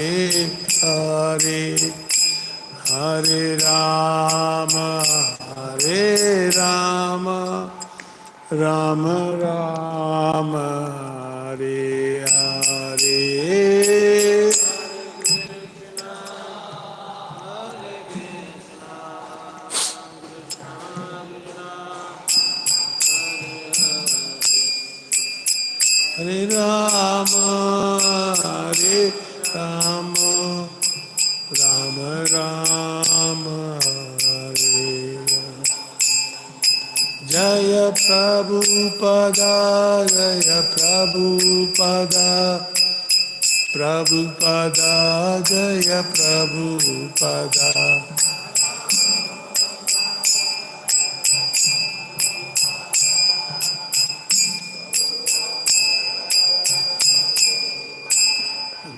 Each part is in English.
Hare Hare Rama Hare Rama Rama Rama Hare Hare Hare Rama Hare Rama Rama Rama Hare Hare Jaya Prabhupada Jaya Prabhupada Prabhupada Jaya Prabhupada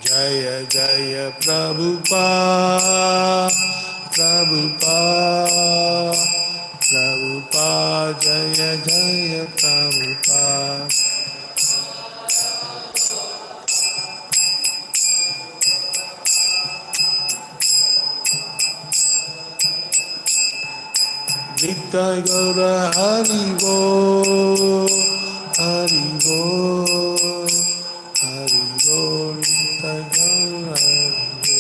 Jaya Jaya Prabhupada Prabhupada Prabhupada Jaya Jaya Prabhupada Nitai Gaura Hari Bo Hari Bo Hari Bo Nitai Gaura Hari Bo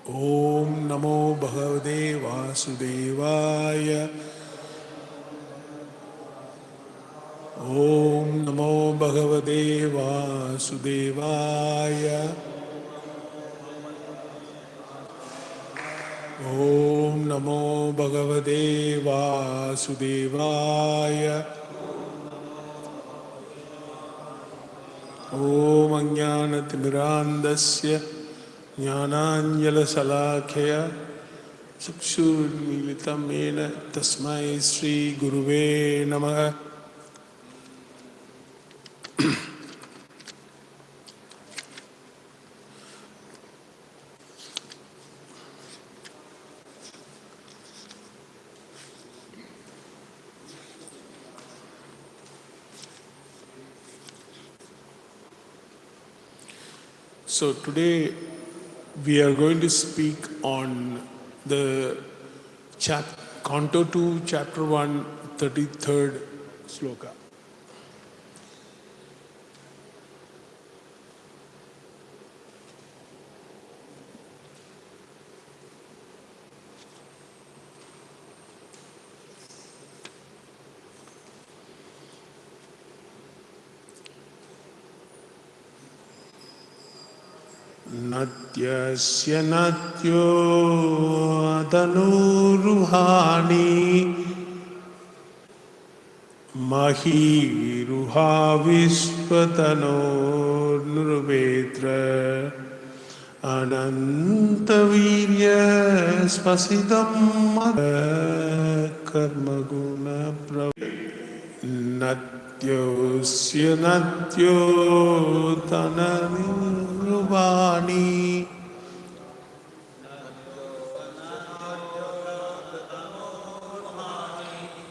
Om Namo Bhagavate Vasudevaya Om Namo Bhagavate Vasudevaya Om Namo Bhagavate Vasudevaya Om Ajnanatirmirandasya Jnananjalasalakaya Chakshurmilitam Yena Tasmai Sri Guruve Namaha. So today we are going to speak on the Canto 2, Chapter 1, 33rd Sloka. Natyasya natyo adanuruhani mahiruha vishvatanor nurvetra anantavirya spasidam karmaguna Natyosya natyo tananirvani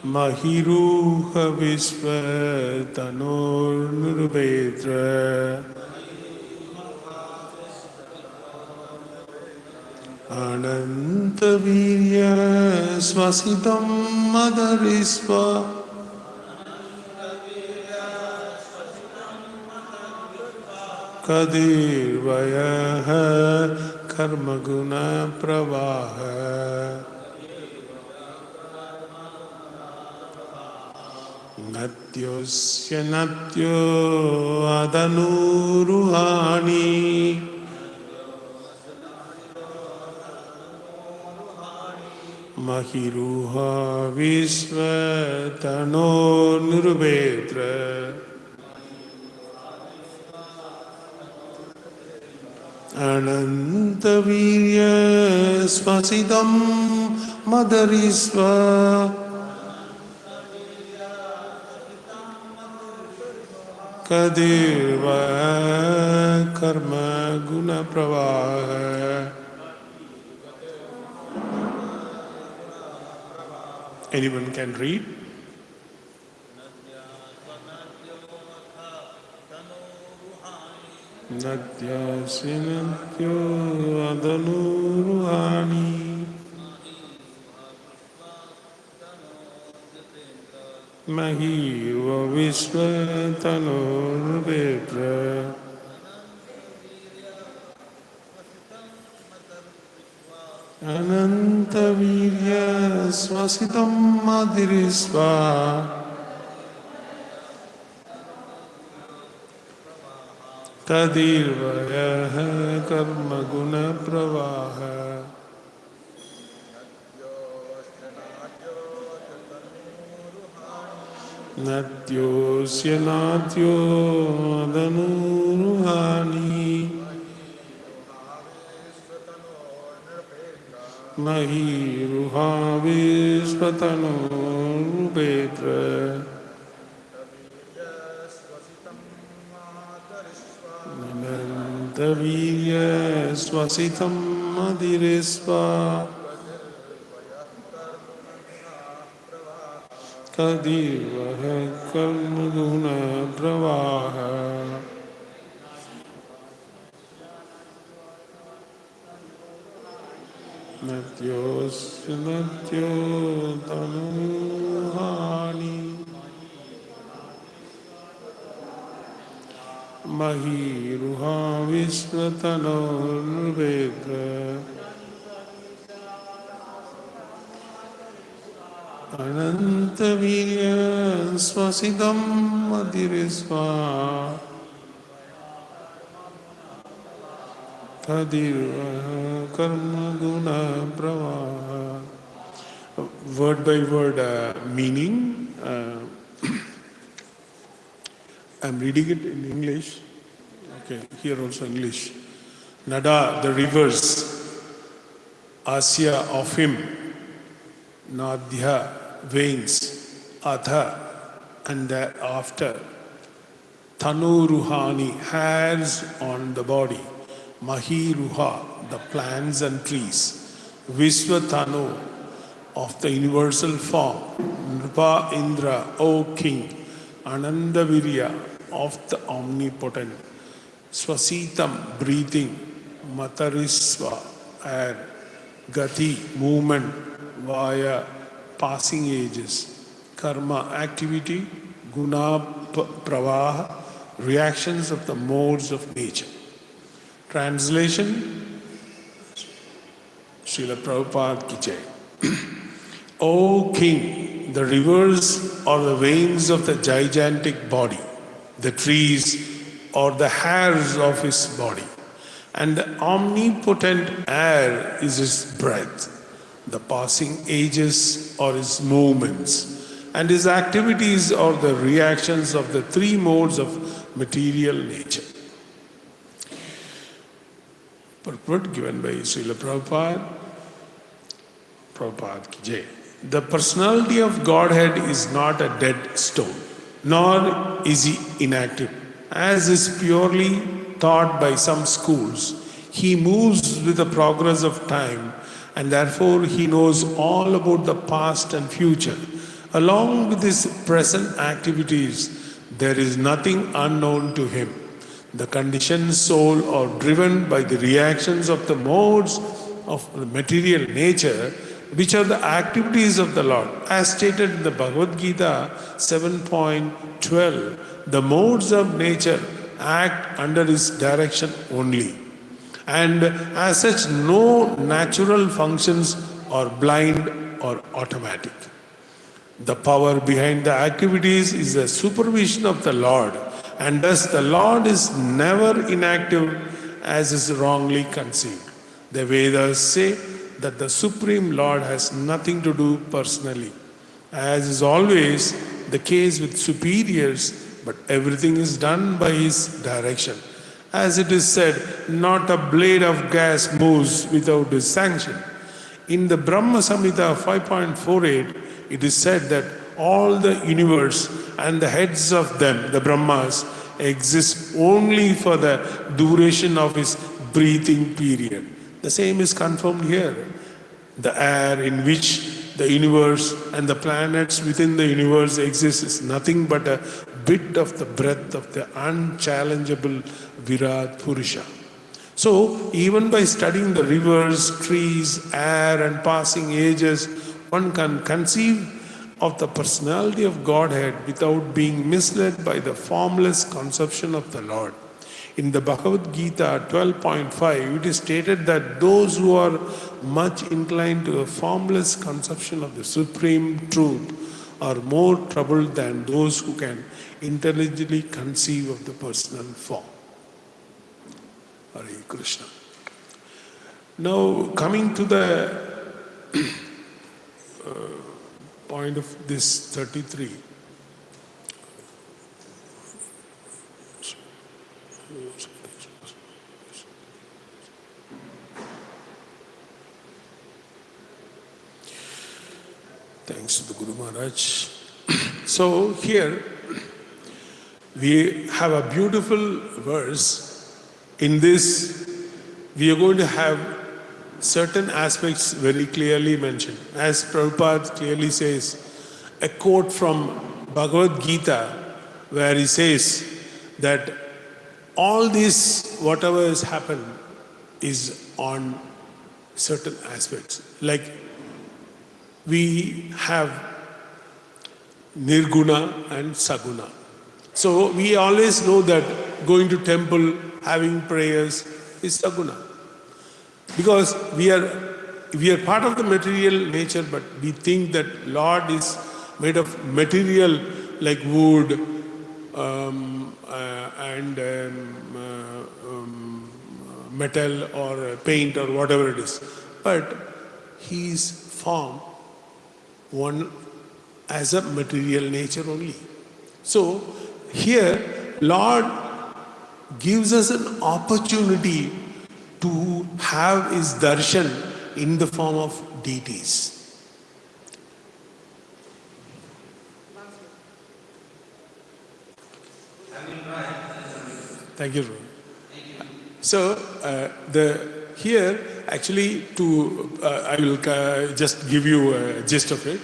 Mahiruha Vishvatanor Nurvetra Anantavirya Svasitam Madarisva Kadirvayaha Karmaguna Pravaha Natyosya natyo adanuruhani Mahiruha Vishvatano Nurvetra Anantavirya Spasidam Madarisva Kadirva karma guna pravaha. Anyone can read? Natya sinatyo adanuruhani Mahirva Vishwatanurvedra Anantavirya Swasitam Madhirisva Tadirvaya Karma Guna Pravaha Natyosya Natyo Adanuruhani Mahiruha Vishwatanurvedra Anantavirya Swasitam Madhirisva Kadirvaha Karma Guna Pravaha Natyosya Natyo Tanuhani Mahiruha Vishwatanurvedra Anantavirya Swasitam Madhirisva Tadirvaha Karma Guna Pravaha. Word by word meaning. I'm reading it in English. Okay, here also English. Nada, the rivers, Asya of him, Nadhya, veins, Atha, and thereafter, Tanuruhani, hairs on the body, Mahiruha, the plants and trees, Vishwatanu, of the universal form, Nripa Indra, O king, Anandavirya, of the omnipotent, Swasitam, breathing, Matarisva, air, Gati, movement, Vaya, passing ages, Karma, activity, Guna, Pravaha, reactions of the modes of nature. Translation, Srila Prabhupada ki jai. O king, the rivers are the veins of the gigantic body, the trees are the hairs of his body, and the omnipotent air is his breath. The passing ages are his movements, and his activities are the reactions of the three modes of material nature. Purport given by Srila Prabhupada. Prabhupada ki jai. The personality of Godhead is not a dead stone, nor is he inactive. As is purely taught by some schools, he moves with the progress of time, and therefore he knows all about the past and future. Along with his present activities, there is nothing unknown to him. The conditioned soul are driven by the reactions of the modes of the material nature, which are the activities of the Lord. As stated in the Bhagavad Gita 7.12, the modes of nature act under his direction only. And as such, no natural functions are blind or automatic. The power behind the activities is the supervision of the Lord, and thus the Lord is never inactive as is wrongly conceived. The Vedas say that the Supreme Lord has nothing to do personally, as is always the case with superiors, but everything is done by his direction. As it is said, not a blade of grass moves without his sanction. In the Brahma Samhita 5.48, it is said that all the universe and the heads of them, the Brahmas, exists only for the duration of his breathing period. The same is confirmed here. The air in which the universe and the planets within the universe exist is nothing but a bit of the breath of the unchallengeable Virat Purusha. So, even by studying the rivers, trees, air, and passing ages, one can conceive of the personality of Godhead without being misled by the formless conception of the Lord. In the Bhagavad Gita 12.5, it is stated that those who are much inclined to a formless conception of the Supreme Truth are more troubled than those who can intelligently conceive of the personal form. Hare Krishna. Now, coming to the point of this 33. Thanks to the Guru Maharaj. So here we have a beautiful verse. In this, we are going to have certain aspects very clearly mentioned. As Prabhupada clearly says, a quote from Bhagavad Gita, where he says that all this, whatever has happened, is on certain aspects. Like we have Nirguna and Saguna. So we always know that going to temple, having prayers is Saguna. Because we are part of the material nature, but we think that Lord is made of material like wood and metal or paint or whatever it is. But He is formed one as a material nature only. So here Lord gives us an opportunity to have His darshan in the form of deities. Thank you. So here actually I will just give you a gist of it.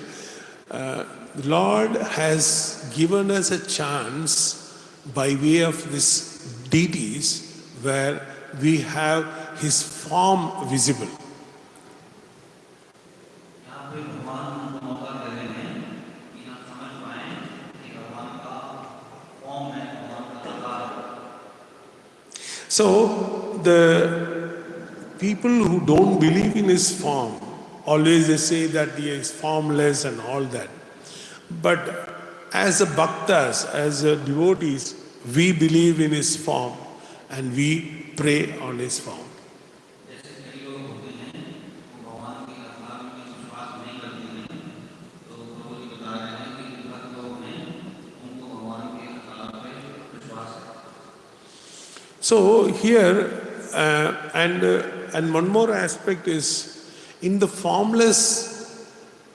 The Lord has given us a chance by way of these deities where we have His form visible. So the people who don't believe in His form, always they say that He is formless and all that. But as a bhaktas, as a devotees, we believe in His form and we pray on His form. So here, and one more aspect is, in the formless,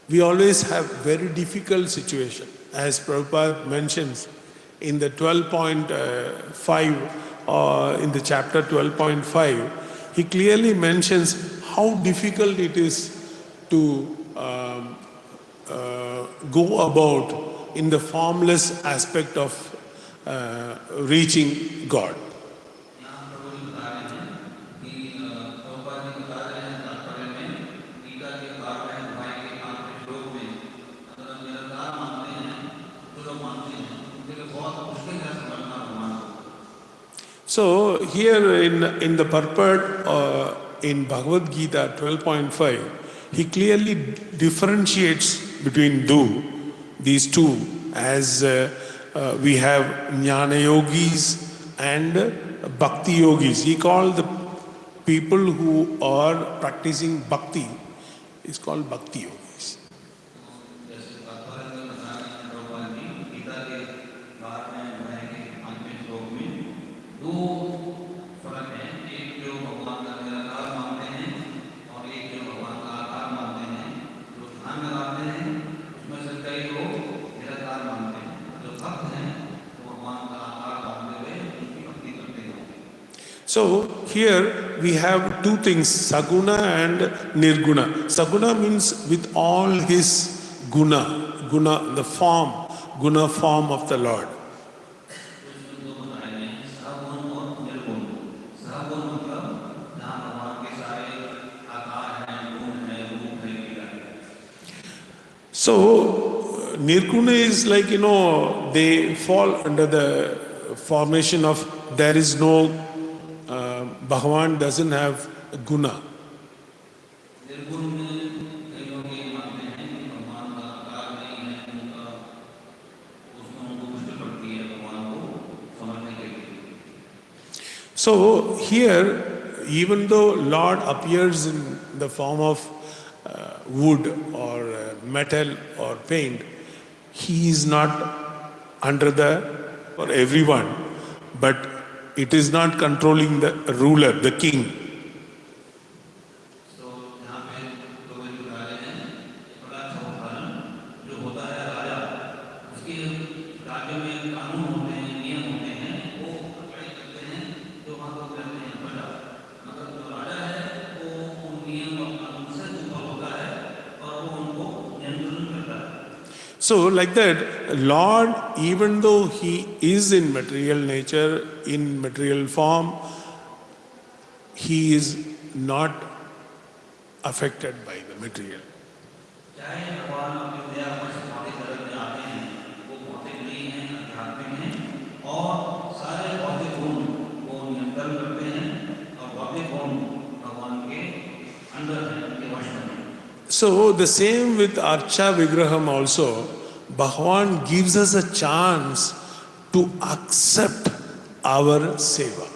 we always have very difficult situation. As Prabhupada mentions in the 12.5, in the chapter 12.5, he clearly mentions how difficult it is to go about in the formless aspect of reaching God. So here in the purport in Bhagavad Gita 12.5, he clearly differentiates between these two, as we have Jnana Yogis and Bhakti Yogis. He called the people who are practicing Bhakti, is called Bhakti Yogis. So here we have two things, Saguna and Nirguna. Saguna means with all his guna, the form, guna form of the Lord. So Nirguna is like, they fall under the formation of there is no, Bhagavan doesn't have guna. So here, even though Lord appears in the form of wood or metal or paint, he is not under for everyone, but it is not controlling the ruler, the king. So like that, Lord, even though he is in material nature, in material form, he is not affected by the material. So the same with Archa Vigraham also, Bhagavan gives us a chance to accept our seva.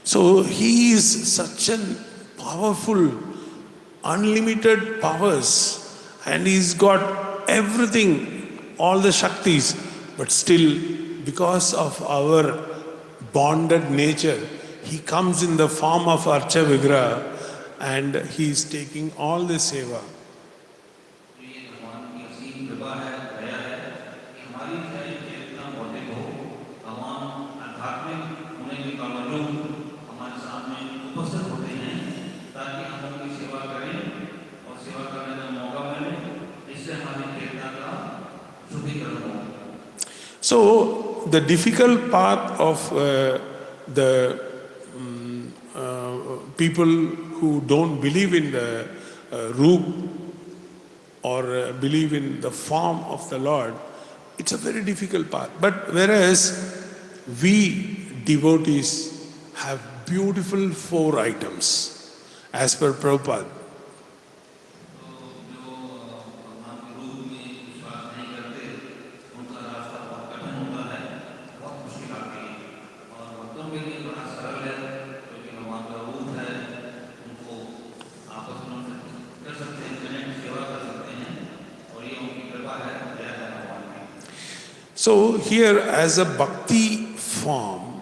So he is such an powerful, unlimited powers, and he's got everything, all the Shaktis, but still, because of our bonded nature, he comes in the form of Archa Vigraha and he is taking all the seva. So the difficult path of the people who don't believe in the Roop or believe in the form of the Lord, it's a very difficult path. But whereas we devotees have beautiful 4 items as per Prabhupada. So here as a bhakti form,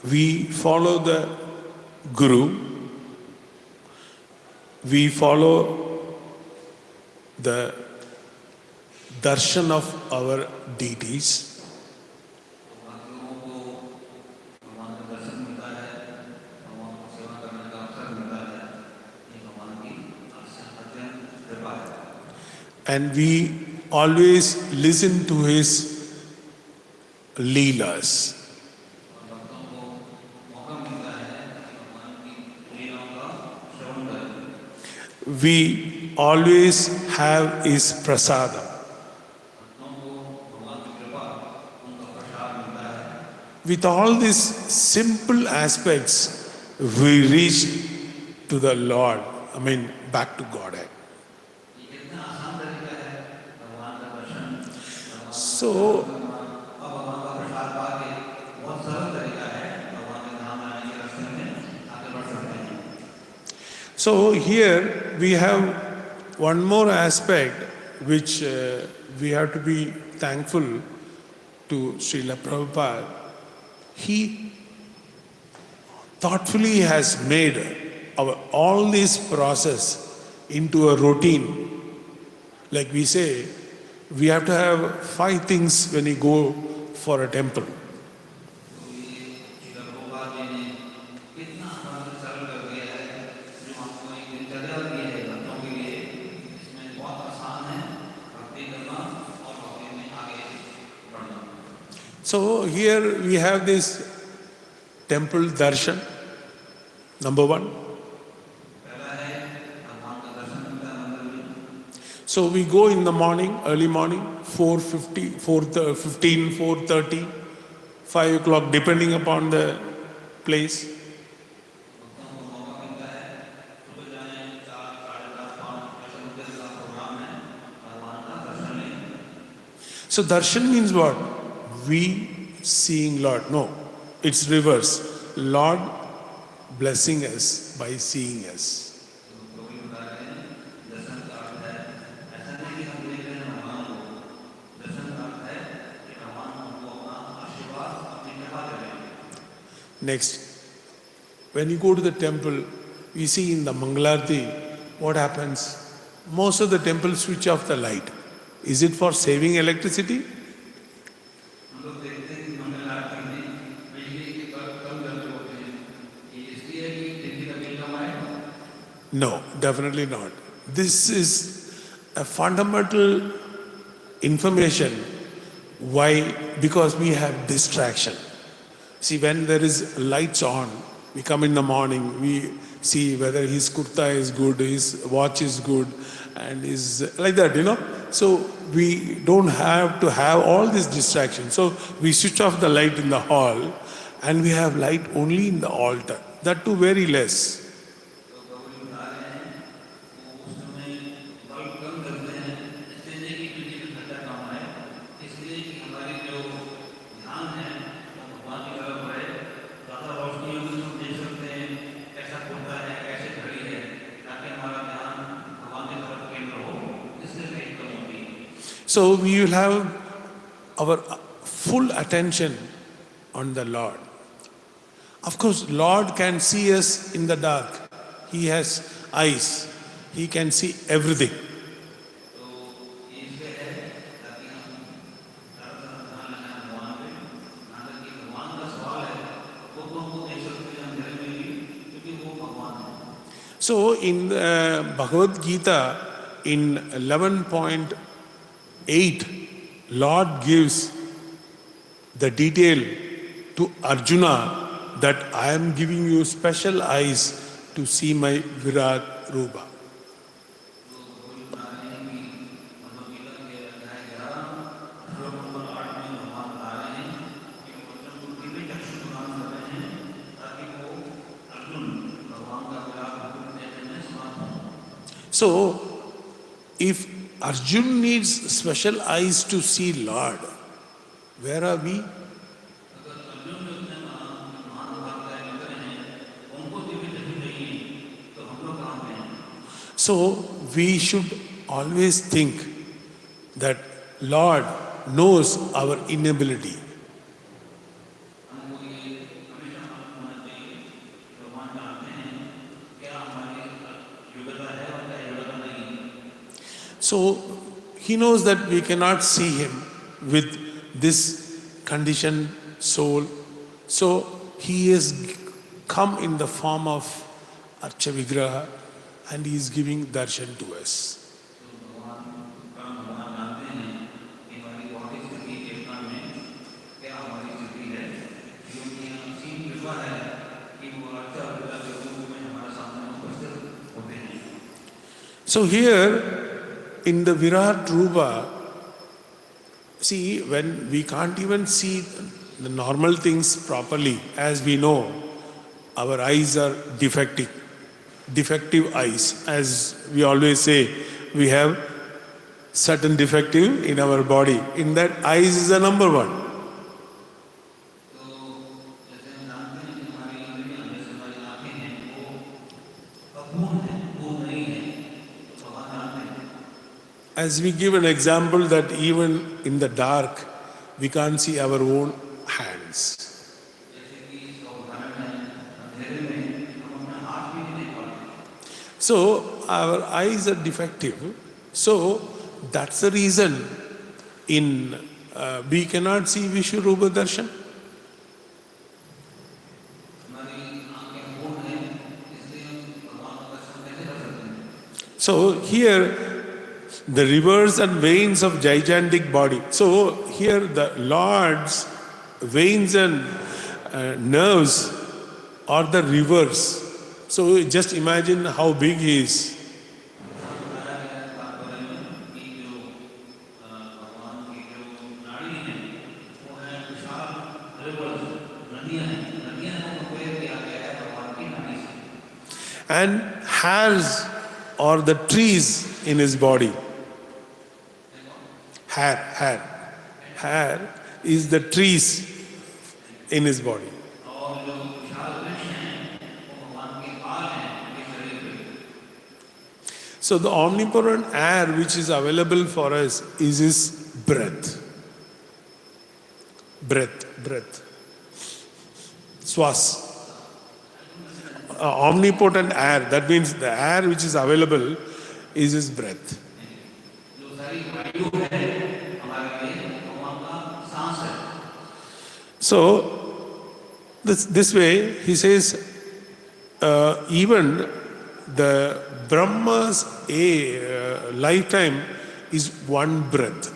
we follow the Guru, we follow the darshan of our deities. And we always listen to his Leelas. We always have his prasadam. With all these simple aspects, we reach to the Lord, back to Godhead. So here we have one more aspect which we have to be thankful to Srila Prabhupada. He thoughtfully has made all this process into a routine. Like we say, we have to have 5 things when we go for a temple. So here we have this temple darshan, number 1. So we go in the morning, early morning, 4:50, 4:15, 4:30, 5 o'clock, depending upon the place. So darshan means what? We seeing Lord. No, it's reverse. Lord blessing us by seeing us. Next, when you go to the temple, we see in the Mangalarti, what happens? Most of the temples switch off the light. Is it for saving electricity? No, definitely not. This is a fundamental information. Why? Because we have distraction. See, when there is lights on, we come in the morning, we see whether his kurta is good, his watch is good, and is like that, So we don't have to have all these distractions. So we switch off the light in the hall and we have light only in the altar. That too very less. So we will have our full attention on the Lord. Of course, Lord can see us in the dark. He has eyes. He can see everything. So in Bhagavad Gita, in 11.8, Lord gives the detail to Arjuna that I am giving you special eyes to see my Virat Rupa. So, if Arjun needs special eyes to see Lord, where are we? So, we should always think that Lord knows our inability. So, He knows that we cannot see Him with this conditioned soul. So, He has come in the form of Archa Vigraha and He is giving darshan to us. So here, in the Virat Rupa, see, when we can't even see the normal things properly, as we know, our eyes are defective eyes. As we always say, we have certain defective in our body. In that, eyes is the number one. As we give an example that even in the dark, we can't see our own hands. So, our eyes are defective. So that's the reason in we cannot see Vishwarupa Darshan. So here the rivers and veins of gigantic body. So here the Lord's veins and nerves are the rivers. So just imagine how big he is. And hairs are the trees in his body. Hair is the trees in his body. So the omnipotent air which is available for us is his breath. Breath. Swas. Omnipotent air, that means the air which is available is his breath. So this way he says even the Brahma's lifetime is one breath.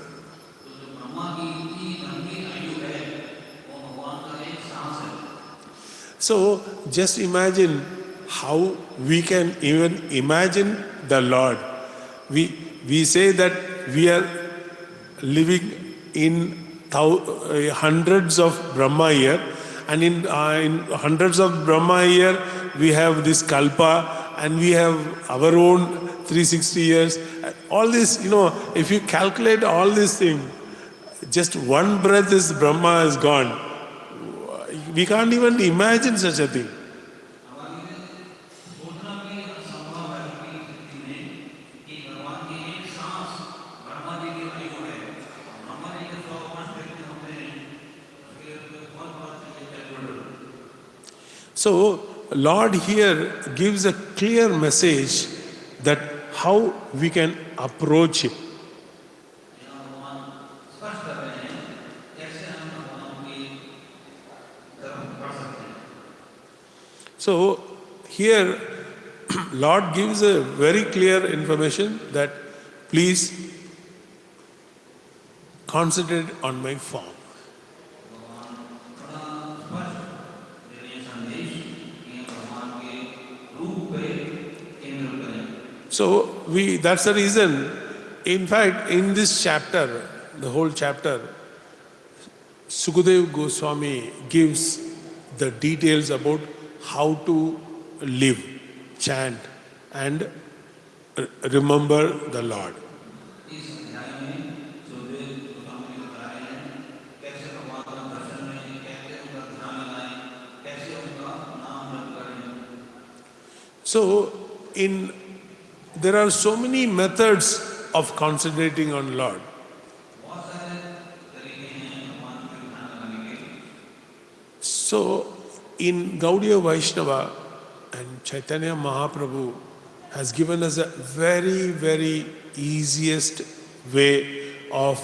So just imagine how we can even imagine the Lord. We say that we are living in hundreds of Brahma year, and in hundreds of Brahma year we have this Kalpa, and we have our own 360 years. All this, if you calculate all these things, just one breath is Brahma is gone. We can't even imagine such a thing. So, Lord here gives a clear message that how we can approach Him. So, here Lord gives a very clear information that please concentrate on my form. So that's the reason, in fact, in this chapter, the whole chapter, Sukadeva Goswami gives the details about how to live, chant, and remember the Lord. So, there are so many methods of concentrating on Lord. So, in Gaudiya Vaishnava and Chaitanya Mahaprabhu has given us a very, very easiest way of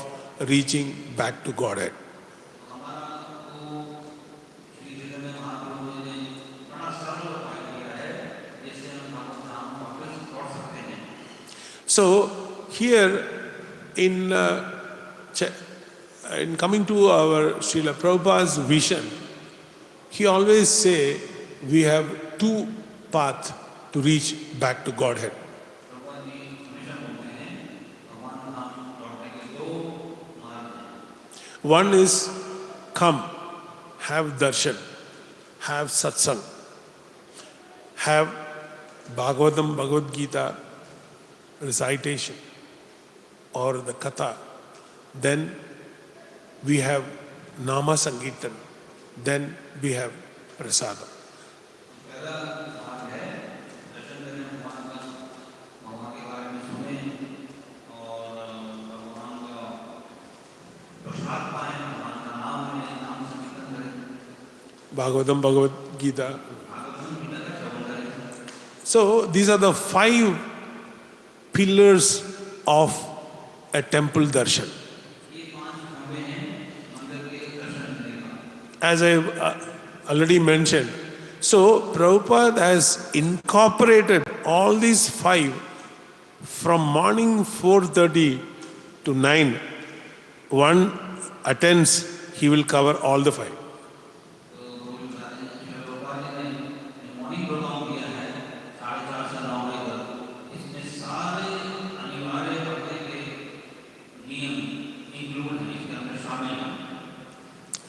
reaching back to Godhead. So here in coming to our Srila Prabhupada's vision, he always say we have two paths to reach back to Godhead. One is come, have darshan, have satsang, have Bhagavatam, Bhagavad Gita, recitation or the katha, then we have nama sankirtan, then we have prasada. Bhagavatam, Bhagavad Gita. So these are the 5 pillars of a temple darshan. As I already mentioned. So Prabhupada has incorporated all these 5 from morning 4:30 to 9. One attends, he will cover all the 5.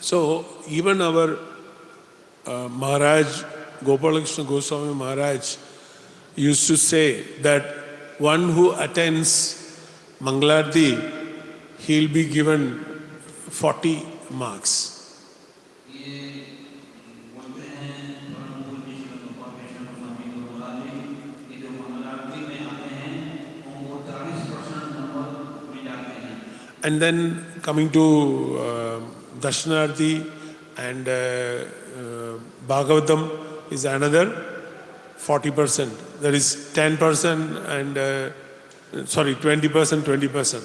So even our Maharaj, Gopalakrishna Goswami Maharaj used to say that one who attends Mangalarti, he will be given 40 marks. And then coming to Darshanarthi and Bhagavatam is another 40%. That is 10% and 20%, 20%.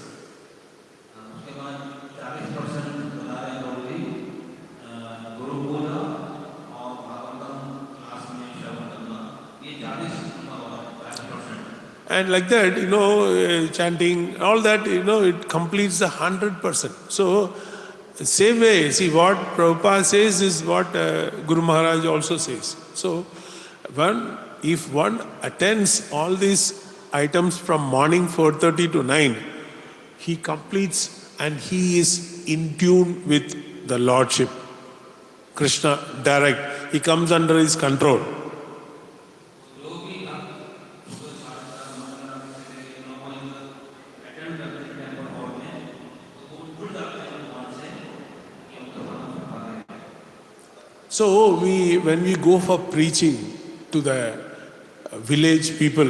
And like that, chanting, all that, it completes the 100%. So, same way, see what Prabhupada says is what Guru Maharaj also says. So, if one attends all these items from morning 4:30 to 9, he completes and he is in tune with the Lordship. Krishna direct. He comes under his control. So when we go for preaching to the village people,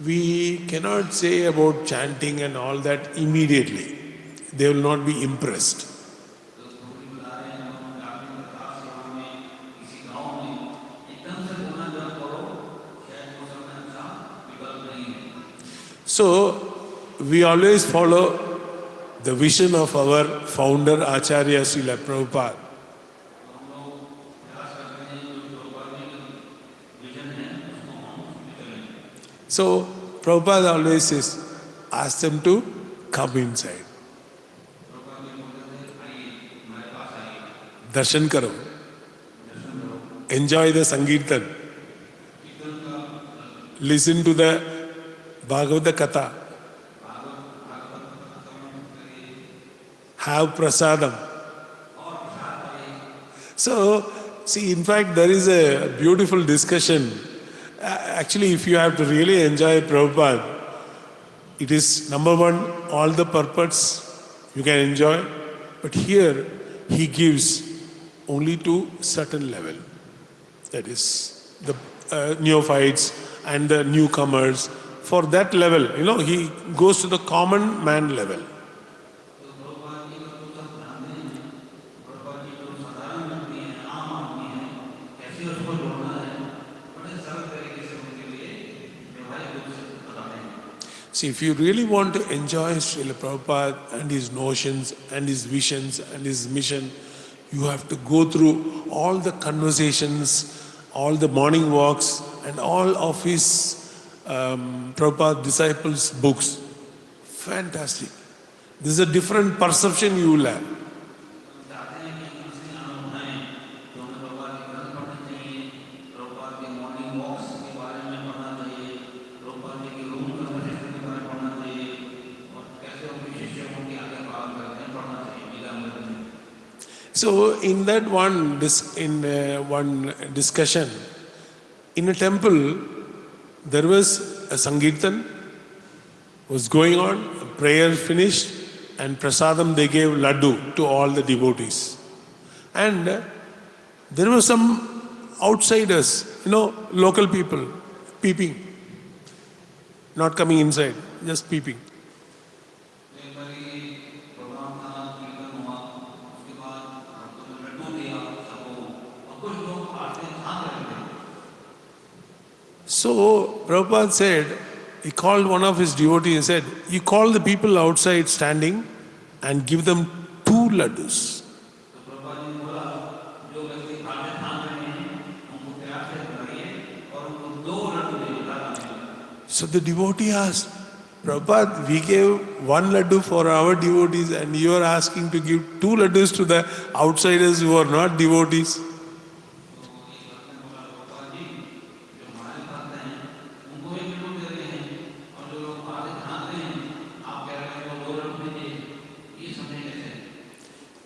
we cannot say about chanting and all that immediately. They will not be impressed. So we always follow the vision of our founder Acharya Srila Prabhupada. So Prabhupada always says, ask them to come inside. Darshan karo. Enjoy the Sankirtan. Listen to the Bhagavata Katha. Have prasadam. So, see, in fact, there is a beautiful discussion. Actually, if you have to really enjoy Prabhupada, it is number one, all the purports you can enjoy, but here he gives only to certain level. That is the neophytes and the newcomers. For that level, he goes to the common man level. See, if you really want to enjoy Srila Prabhupada and his notions and his visions and his mission, you have to go through all the conversations, all the morning walks, and all of his Prabhupada disciples' books. Fantastic. This is a different perception you will have. So in that one discussion, in a temple, there was a Sankirtan was going on, a prayer finished, and prasadam they gave laddu to all the devotees. And there were some outsiders, local people, peeping, not coming inside, just peeping. So Prabhupada said, he called one of his devotees and said, "You call the people outside standing and give them 2 laddus." So the devotee asked, "Prabhupada, we gave 1 laddu for our devotees and you are asking to give 2 laddus to the outsiders who are not devotees."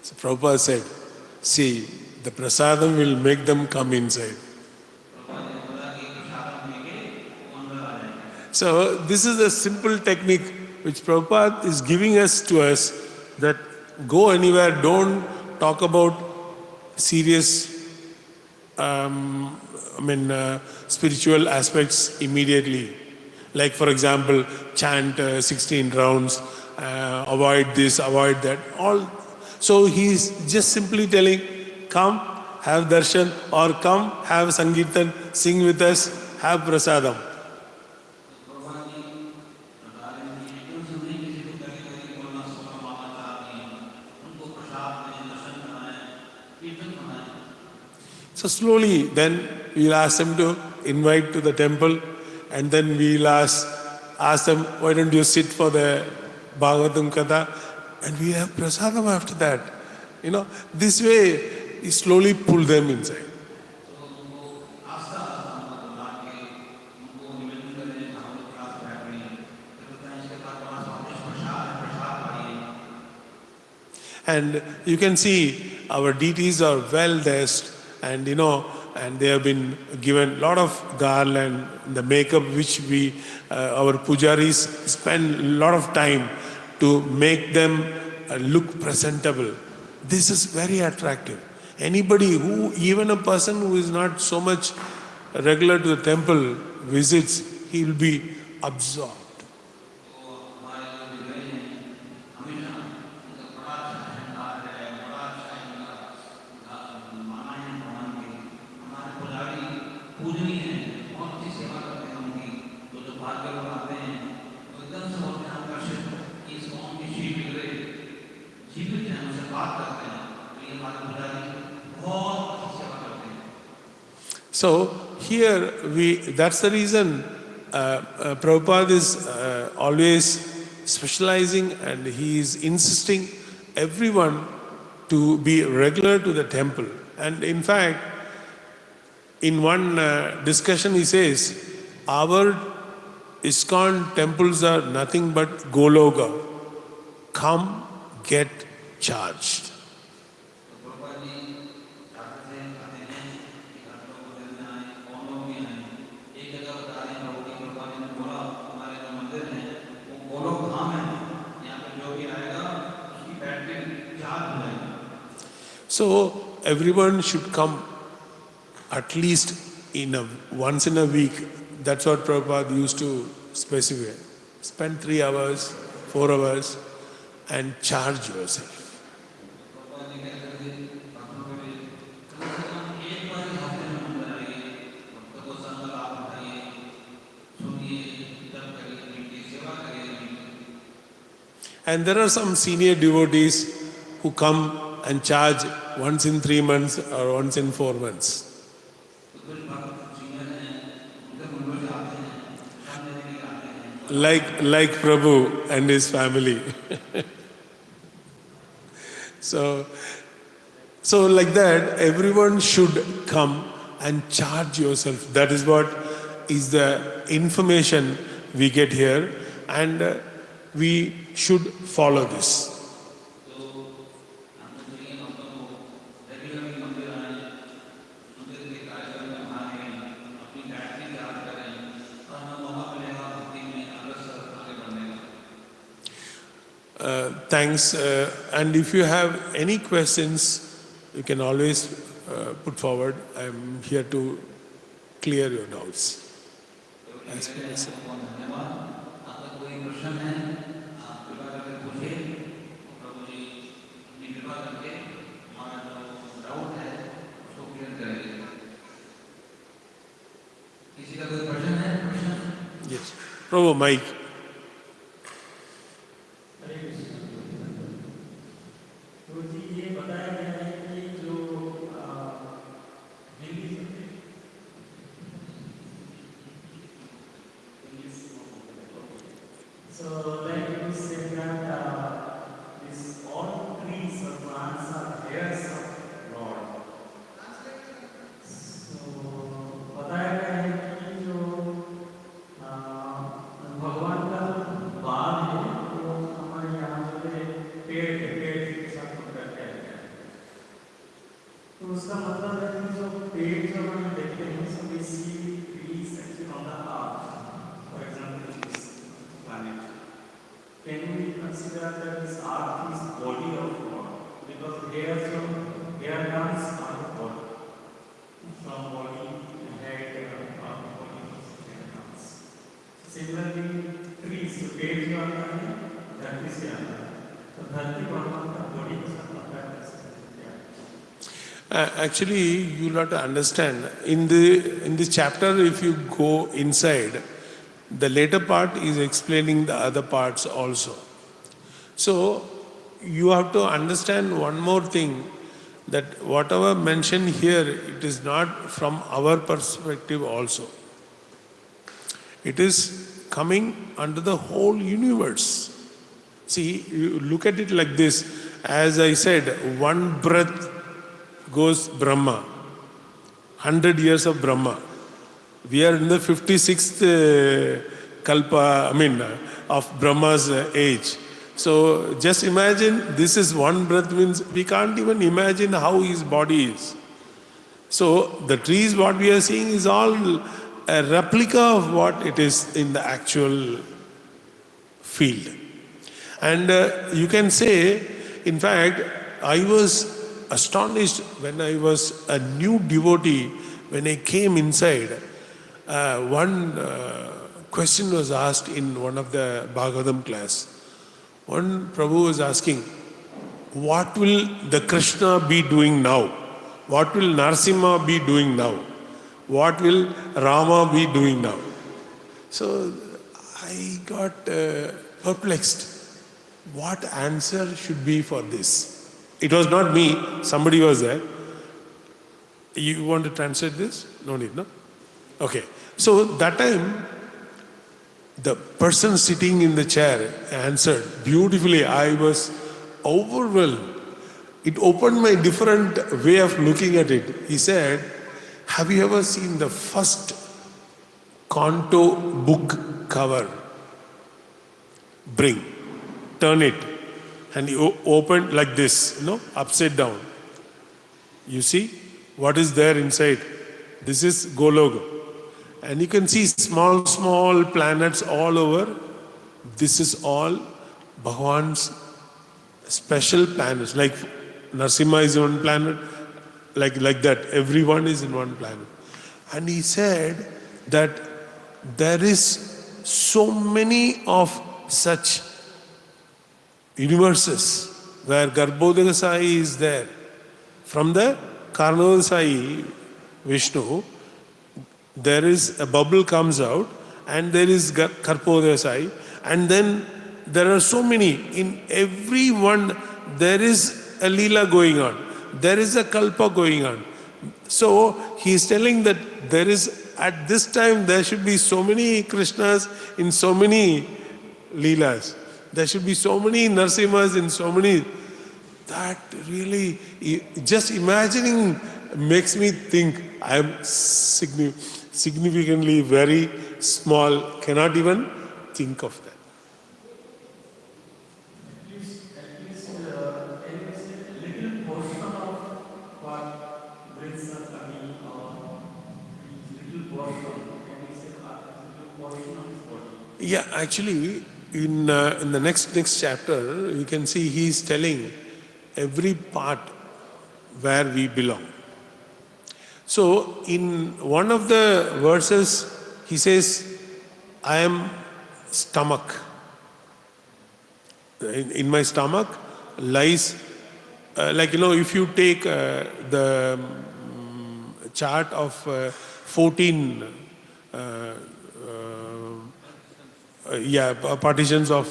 So Prabhupada said, "See, the prasadam will make them come inside." So this is a simple technique which Prabhupada is giving us to us, that go anywhere, don't talk about serious spiritual aspects immediately. Like for example, chant 16 rounds, avoid this, avoid that. All. So he's just simply telling, come, have darshan, or come, have sankirtan, sing with us, have prasadam. So slowly, then we'll ask them to invite to the temple, and then we'll ask them, why don't you sit for the Bhagavatam Katha, and we have prasadam after that. This way, we slowly pull them inside. And you can see our deities are well dressed, and and they have been given a lot of garland, the makeup which our pujaris spend a lot of time to make them look presentable. This is very attractive. Anybody even a person who is not so much regular to the temple visits, he will be absorbed. So here that's the reason Prabhupada is always specializing, and he is insisting everyone to be regular to the temple. And in fact, in one discussion he says, our ISKCON temples are nothing but Goloka. Come, get charged. So everyone should come at least once in a week. That's what Prabhupada used to specify. Spend 3 hours, 4 hours and charge yourself. And there are some senior devotees who come and charge once in 3 months or once in 4 months. Like Prabhu and his family. So like that, everyone should come and charge yourself. That is what is the information we get here, and we should follow this. Thanks. And if you have any questions, you can always put forward. I'm here to clear your doubts. Yes. Prabhu, mic. So like you said that this all trees or plants are hairs of Lord. So बताया गया है कि जो भगवान का जो बाल है वो हमारे यहाँ जो है पेड़ के साथ कंपेयर किया गया है. तो उसका मतलब है कि जो पेड़ जो हम देखते हैं so we see trees actually on the earth. For example, this planet. Can we consider that this earth is body of God? Because hair comes out of body. From body, head, body, hair comes. Similarly, trees, जो पेड़ जो आता है, धरती से आता है. तो धरती भगवान का body के साथ कंपेयर कर सकते हैं. Actually, you'll have to understand, in this chapter, if you go inside, the later part is explaining the other parts also. So, you have to understand one more thing, that whatever mentioned here, it is not from our perspective also. It is coming under the whole universe. See, you look at it like this. As I said, one breath goes Brahma. 100 years of Brahma. We are in the 56th Kalpa, of Brahma's age. So just imagine, this is one breath, means we can't even imagine how his body is. So the trees, what we are seeing is all a replica of what it is in the actual field. And you can say, in fact, I was astonished when I was a new devotee, when I came inside. One question was asked in one of the Bhagavatam class. One Prabhu was asking, what will the Krishna be doing now? What will Narasimha be doing now? What will Rama be doing now? So I got perplexed. What answer should be for this? It was not me, somebody was there. You want to translate this? No need, no? Okay. So that time, the person sitting in the chair answered beautifully. I was overwhelmed. It opened my different way of looking at it. He said, have you ever seen the first Canto book cover? Turn it. And he opened like this, upside down. You see what is there inside? This is Gologa. And you can see small, small planets all over. This is all Bhagwan's special planets. Like Narasimha is one planet, like that. Everyone is in one planet. And he said that there is so many of such universes where Garbhodaya Sai is there. From the Karnodaya Sai, Vishnu, there is a bubble comes out, and there is Garbhodaya Sai, and then there are so many. In every one there is a Leela going on. There is a Kalpa going on. So he is telling that there is, at this time, there should be so many Krishnas in so many Leelas. There should be so many Narasimhas in so many. That really, just imagining makes me think I am significantly very small, cannot even think of that. At least can you say little portion of what brings us coming, or little portion, can you say little portion of his body? Yeah, actually, in the next chapter, you can see he is telling every part where we belong. So, in one of the verses, he says, I am stomach. In my stomach lies, if you take the chart of 14 partitions of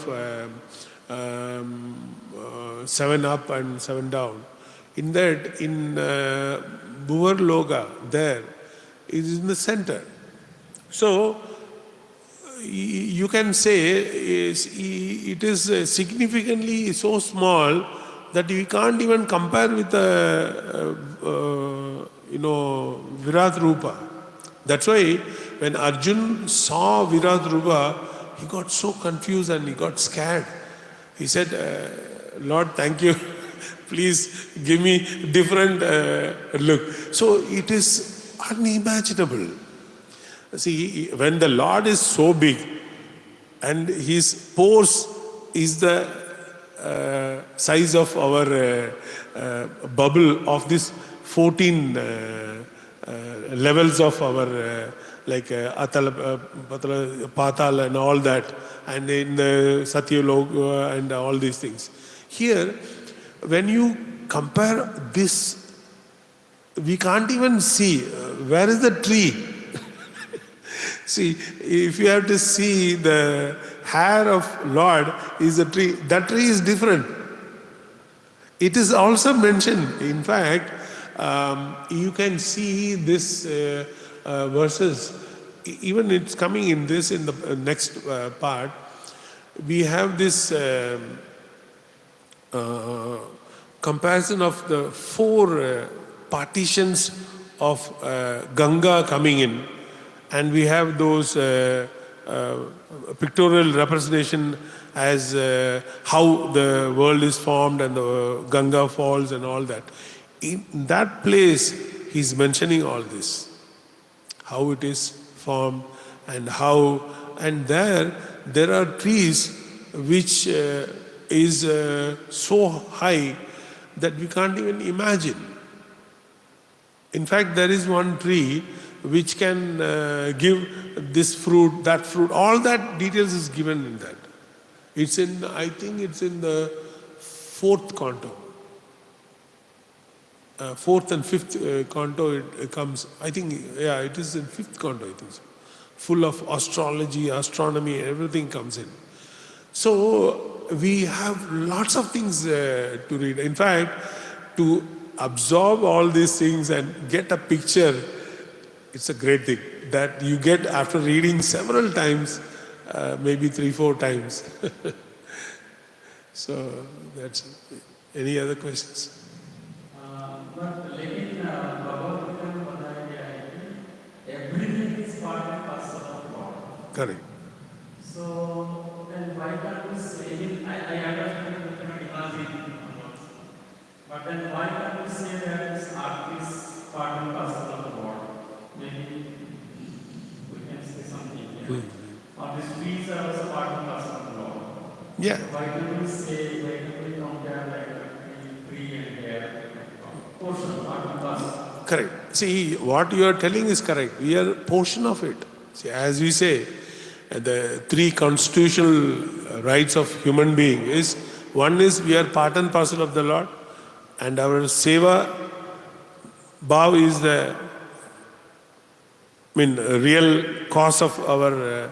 7 up and 7 down. In that, in Bhuvar Loga, there is in the center. So you can say it is significantly so small that we can't even compare with the Virat Rupa. That's why when Arjun saw Virat Rupa, he got so confused and he got scared. He said, Lord, thank you. Please give me different look. So it is unimaginable. See, when the Lord is so big and his pores is the size of our bubble of this 14 levels of our Atala, Patal and all that, and in the Satyaloka and all these things. Here, when you compare this, we can't even see where is the tree. See, if you have to see the hair of Lord is a tree, that tree is different. It is also mentioned. In fact, you can see this verses, even it's coming in this in the next part. We have this comparison of the 4 partitions of Ganga coming in. And we have those pictorial representation as how the world is formed and the Ganga falls and all that. In that place, he's mentioning all this. How it is formed and how, and there are trees which is so high that we can't even imagine. In fact, there is one tree which can give this fruit, that fruit, all that details is given in that. It's in, I think it's in the 4th canto. 4th and 5th canto it comes, I think, it is in 5th canto, I think so. Full of astrology, astronomy, everything comes in. So we have lots of things to read. In fact, to absorb all these things and get a picture, it's a great thing that you get after reading several times, maybe 3-4 times. So that's it. Any other questions? But लेकिन भगवत गीता में बताया गया है कि everything is part and parcel of God. Correct. So then why can't we say? I understand that we cannot imagine, but then why can't we say that this art is part and parcel of God? Maybe we can say something here. Or these trees are also part and parcel of God. Yeah. Why don't we say? Why don't we compare like a tree and air? Portion, part and parcel. Correct. See, what you are telling is correct. We are portion of it. See, as we say, the 3 constitutional rights of human being is, one is we are part and parcel of the Lord, and our seva bhav is the real cause of our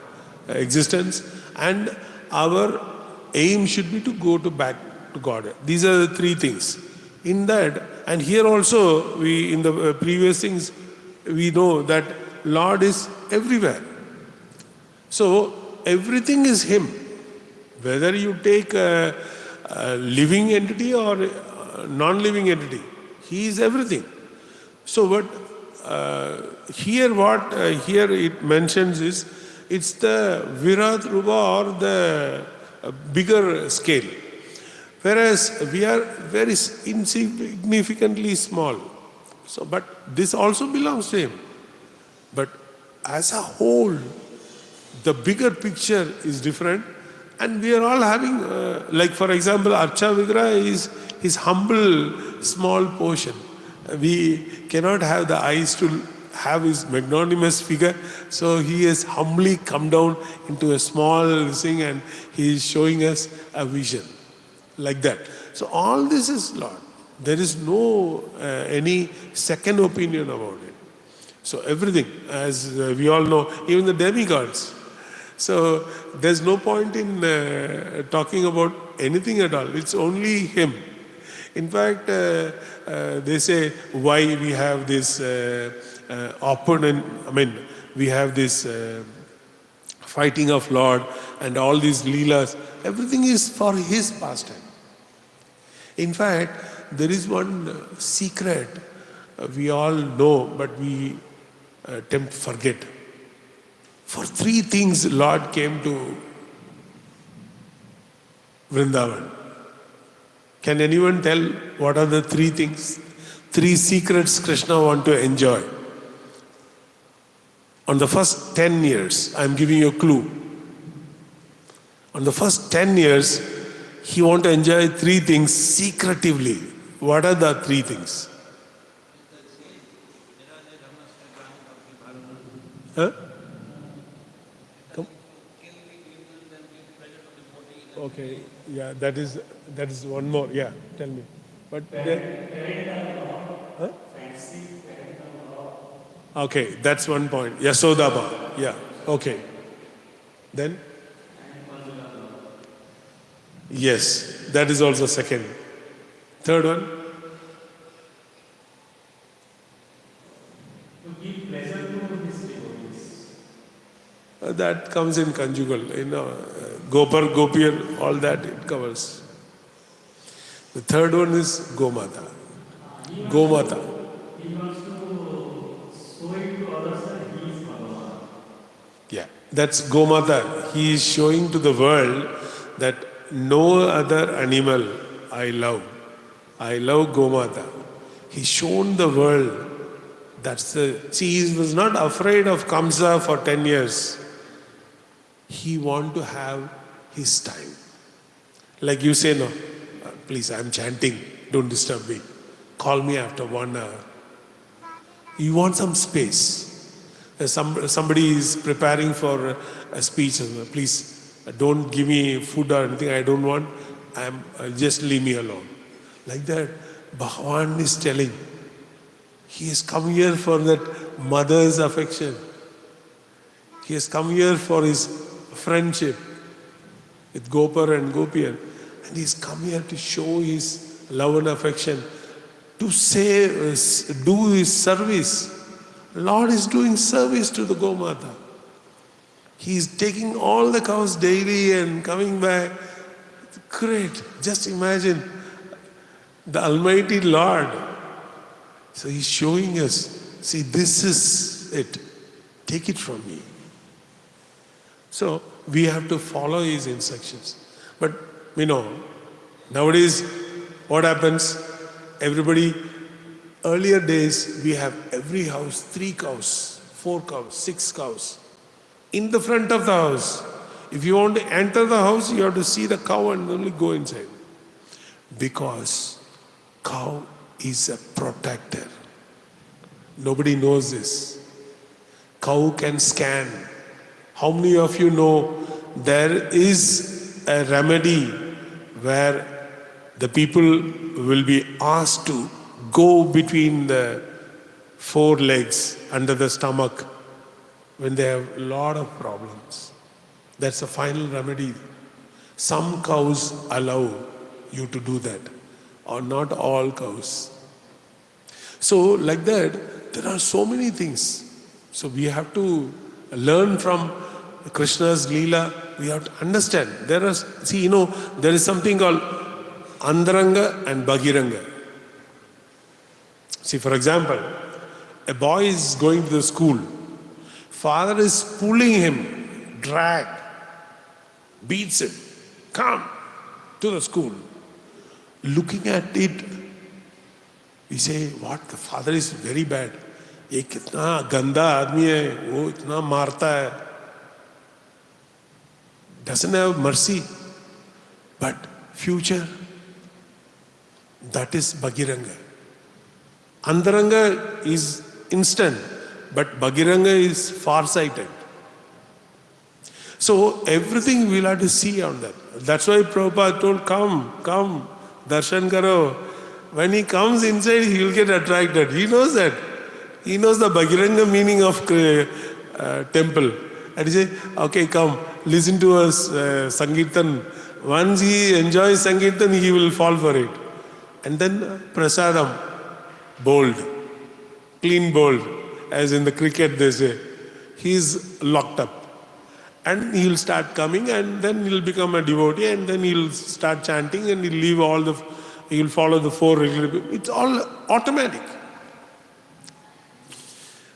existence, and our aim should be to go back to God. These are the 3 things. In that, and here also, we in the previous things, we know that Lord is everywhere. So everything is Him. Whether you take a living entity or a non-living entity, He is everything. So what here it mentions is, it's the Virat Rupa or the bigger scale. Whereas we are very insignificantly small. So, but this also belongs to Him. But as a whole, the bigger picture is different, and we are all having, like for example, Archa Vigraha is his humble, small portion. We cannot have the eyes to have his magnanimous figure, so he has humbly come down into a small thing and he is showing us a vision. Like that. So all this is Lord. There is no any second opinion about it. So everything, as we all know, even the demigods, So there's no point in talking about anything at all. It's only him. In fact, they say why we have this opponent, we have this fighting of Lord and all these leelas. Everything is for his pastime. In fact, there is one secret we all know, but we tend to forget. For 3 things, Lord came to Vrindavan. Can anyone tell what are the 3 things? 3 secrets Krishna want to enjoy. On the first 10 years, I'm giving you a clue. On the first 10 years, he want to enjoy 3 things secretively. What are the 3 things? Huh? Come. Okay, yeah, that is one more. Yeah, tell me. But then, huh? Okay, that's one point. Yasodaba. Yeah. Okay. Then? Yes, that is also second. Third one? To give pleasure to his devotees. That comes in conjugal. Gopar, Gopir, all that it covers. The third one is Gomata. Gomata. He wants to show it to others that he is Bhagavan. Yeah, that's Gomata. He is showing to the world that no other animal I love. I love Gomata. He's shown the world. See, he was not afraid of Kamsa for 10 years. He want to have his time. Like you say, no, please, I'm chanting, don't disturb me. Call me after 1 hour. You want some space. Somebody is preparing for a speech. Please, don't give me food or anything I don't want. Just leave me alone. Like that, Bhagavan is telling, he has come here for that mother's affection. He has come here for his friendship with Gopar and Gopir. And he's come here to show his love and affection, to do his service. Lord is doing service to the Gomata. He is taking all the cows daily and coming back. Great. Just imagine the Almighty Lord. So he's showing us, see, this is it. Take it from me. So we have to follow his instructions. But nowadays, what happens? Everybody, earlier days, we have every house, 3 cows, 4 cows, 6 cows. In the front of the house. If you want to enter the house, you have to see the cow and only go inside. Because cow is a protector. Nobody knows this. Cow can scan. How many of you know there is a remedy where the people will be asked to go between the 4 legs under the stomach when they have a lot of problems? That's a final remedy. Some cows allow you to do that, or not all cows. So like that, there are so many things. So we have to learn from Krishna's Leela. We have to understand. There is something called Andaranga and Bhagiranga. See, for example, a boy is going to the school. Father is pulling him, drag, beats him. Come to the school. Looking at it, we say, what? The father is very bad. ये कितना गंदा आदमी है, वो इतना मारता है. Doesn't have mercy. But future, that is Bhagiranga. Andaranga is instant, but Bhagiranga is far-sighted. So everything we'll have to see on that. That's why Prabhupada told, come, darshan karo. When he comes inside, he will get attracted. He knows that. He knows the Bhagiranga meaning of temple. And he say, okay, come, listen to us, Sankirtan. Once he enjoys Sankirtan, he will fall for it. And then prasadam, bold, clean bold, as in the cricket they say. He is locked up. And he'll start coming, and then he'll become a devotee, and then he'll start chanting, and he'll follow the 4 regular. It's all automatic.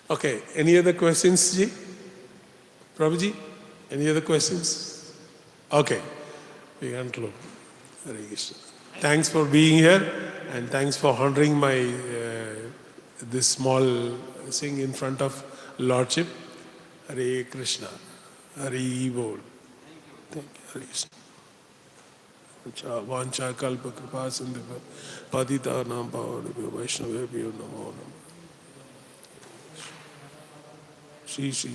Okay, any other questions, Ji? Prabhuji, any other questions? Okay, we conclude. Hare Krishna. Thanks for being here, and thanks for honoring my this small thing in front of Lordship. Hare Krishna. Hare Bol. Thank you. Hare Krishna. Vancha kalpa kripa sindhu padita nam pavadibhyo vaishnavebhyo namo namo. Shri Shri